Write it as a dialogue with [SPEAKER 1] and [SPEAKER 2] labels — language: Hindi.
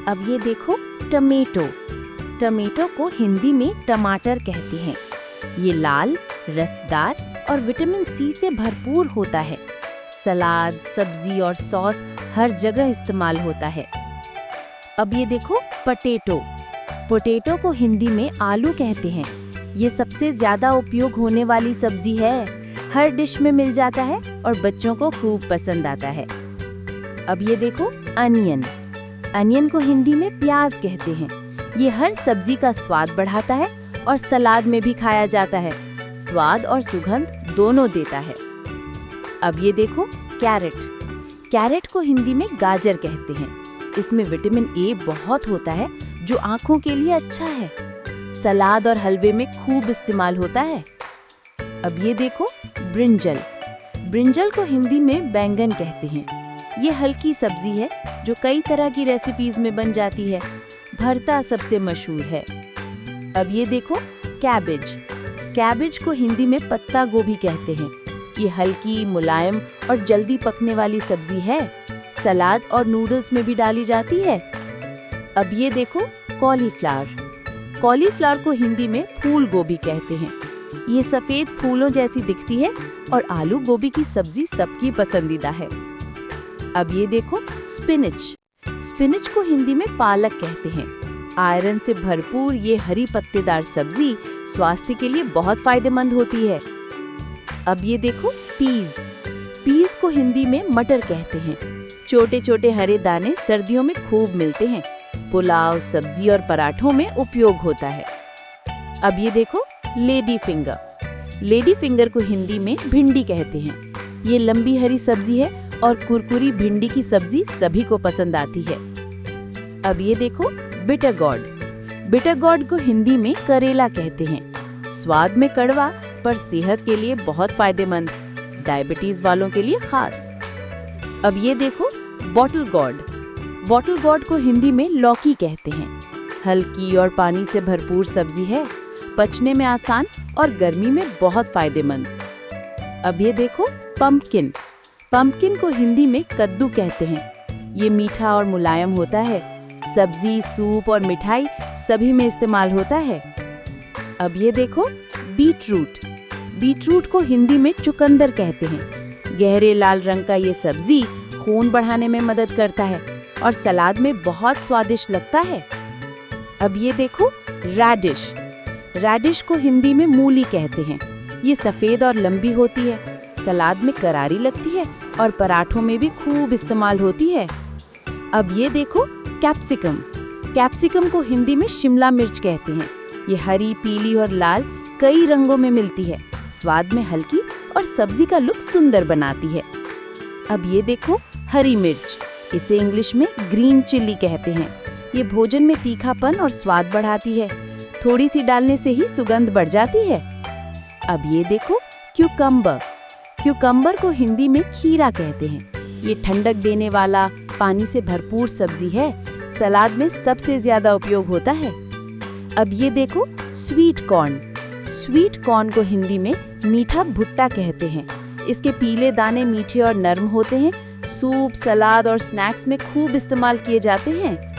[SPEAKER 1] अब ये देखो टमेटो। टमेटो को हिंदी में टमाटर कहते हैं। ये लाल, रसदार और विटामिन सी से भरपूर होता है। सलाद, सब्जी और सॉस हर जगह इस्तेमाल होता है। अब ये देखो पोटैटो। पोटैटो को हिंदी में आलू कहते हैं। ये सबसे ज्यादा उपयोग होने वाली सब्जी है। हर डिश में मिल जाता है और बच्चों को खूब पसंद आता है। अब ये देखो अनियन। अनियन को हिंदी में प्याज कहते हैं। ये हर सब्जी का स्वाद बढ़ाता है और सलाद में भी खाया जाता है। स्वाद और सुगंध दोनों देता है। अब ये देखो कैरेट। कैरेट को हिंदी में गाजर कहते हैं। इसमें विटामिन ए बहुत होता है जो आँखों के लिए अच्छा है। सलाद और हलवे में खूब इस्तेमाल होता है। अब ये देखो ब्रिंजल। ब्रिंजल को हिंदी में बैंगन कहते हैं। ये हल्की सब्जी है जो कई तरह की रेसिपीज में बन जाती है। भरता सबसे मशहूर है। अब ये देखो कैबेज। कैबेज को हिंदी में पत्ता गोभी कहते हैं। ये हल्की, मुलायम और जल्दी पकने वाली सब्जी है। सलाद और नूडल्स में भी डाली जाती है। अब ये देखो कॉलीफ्लावर। कॉलीफ्लावर को हिंदी में फूल गोभी कहते हैं। ये सफेद फूलों जैसी दिखती है और आलू गोभी की सब्जी सबकी पसंदीदा है। अब ये देखो स्पिनच। स्पिनच को हिंदी में पालक कहते हैं। आयरन से भरपूर ये हरी पत्तेदार सब्जी स्वास्थ्य के लिए बहुत फायदेमंद होती है। अब ये देखो पीज। पीज को हिंदी में मटर कहते हैं। छोटे छोटे हरे दाने सर्दियों में खूब मिलते हैं। पुलाव, सब्जी और पराठों में उपयोग होता है। अब ये देखो लेडी फिंगर। लेडी फिंगर को हिंदी में भिंडी कहते हैं। ये लंबी हरी सब्जी है और कुरकुरी भिंडी की सब्जी सभी को पसंद आती है। अब ये देखो बिटर गॉर्ड। बिटर गॉर्ड को हिंदी में करेला कहते हैं। स्वाद में कड़वा पर सेहत के लिए बहुत फायदेमंद, डायबिटीज वालों के लिए खास। अब ये देखो बॉटल गॉर्ड। बॉटल गॉर्ड को हिंदी में लौकी कहते हैं। हल्की और पानी से भरपूर सब्जी है। पचने में आसान और गर्मी में बहुत फायदेमंद। अब ये देखो पंपकिन। पंपकिन को हिंदी में कद्दू कहते हैं। ये मीठा और मुलायम होता है। सब्जी, सूप और मिठाई सभी में इस्तेमाल होता है। अब ये देखो बीटरूट। बीटरूट को हिंदी में चुकंदर कहते हैं। गहरे लाल रंग का ये सब्जी खून बढ़ाने में मदद करता है और सलाद में बहुत स्वादिष्ट लगता है। अब ये देखो रैडिश। रैडिश को हिंदी में मूली कहते हैं। ये सफेद और लंबी होती है। सलाद में करारी लगती है और पराठों में भी खूब इस्तेमाल होती है। अब ये देखो कैप्सिकम। कैप्सिकम को हिंदी में शिमला मिर्च कहते हैं। ये हरी, पीली और लाल कई रंगों में मिलती है। स्वाद में हल्की और सब्जी का लुक सुंदर बनाती है। अब ये देखो हरी मिर्च। इसे इंग्लिश में ग्रीन चिली कहते हैं। ये भोजन में तीखापन और स्वाद बढ़ाती है। थोड़ी सी डालने से ही सुगंध बढ़ जाती है। अब ये देखो क्यूकम्बर। क्यूकम्बर को हिंदी में खीरा कहते हैं। ये ठंडक देने वाला, पानी से भरपूर सब्जी है। सलाद में सबसे ज्यादा उपयोग होता है। अब ये देखो स्वीट कॉर्न। स्वीट कॉर्न को हिंदी में मीठा भुट्टा कहते हैं। इसके पीले दाने मीठे और नरम होते हैं। सूप, सलाद और स्नैक्स में खूब इस्तेमाल किए जाते हैं।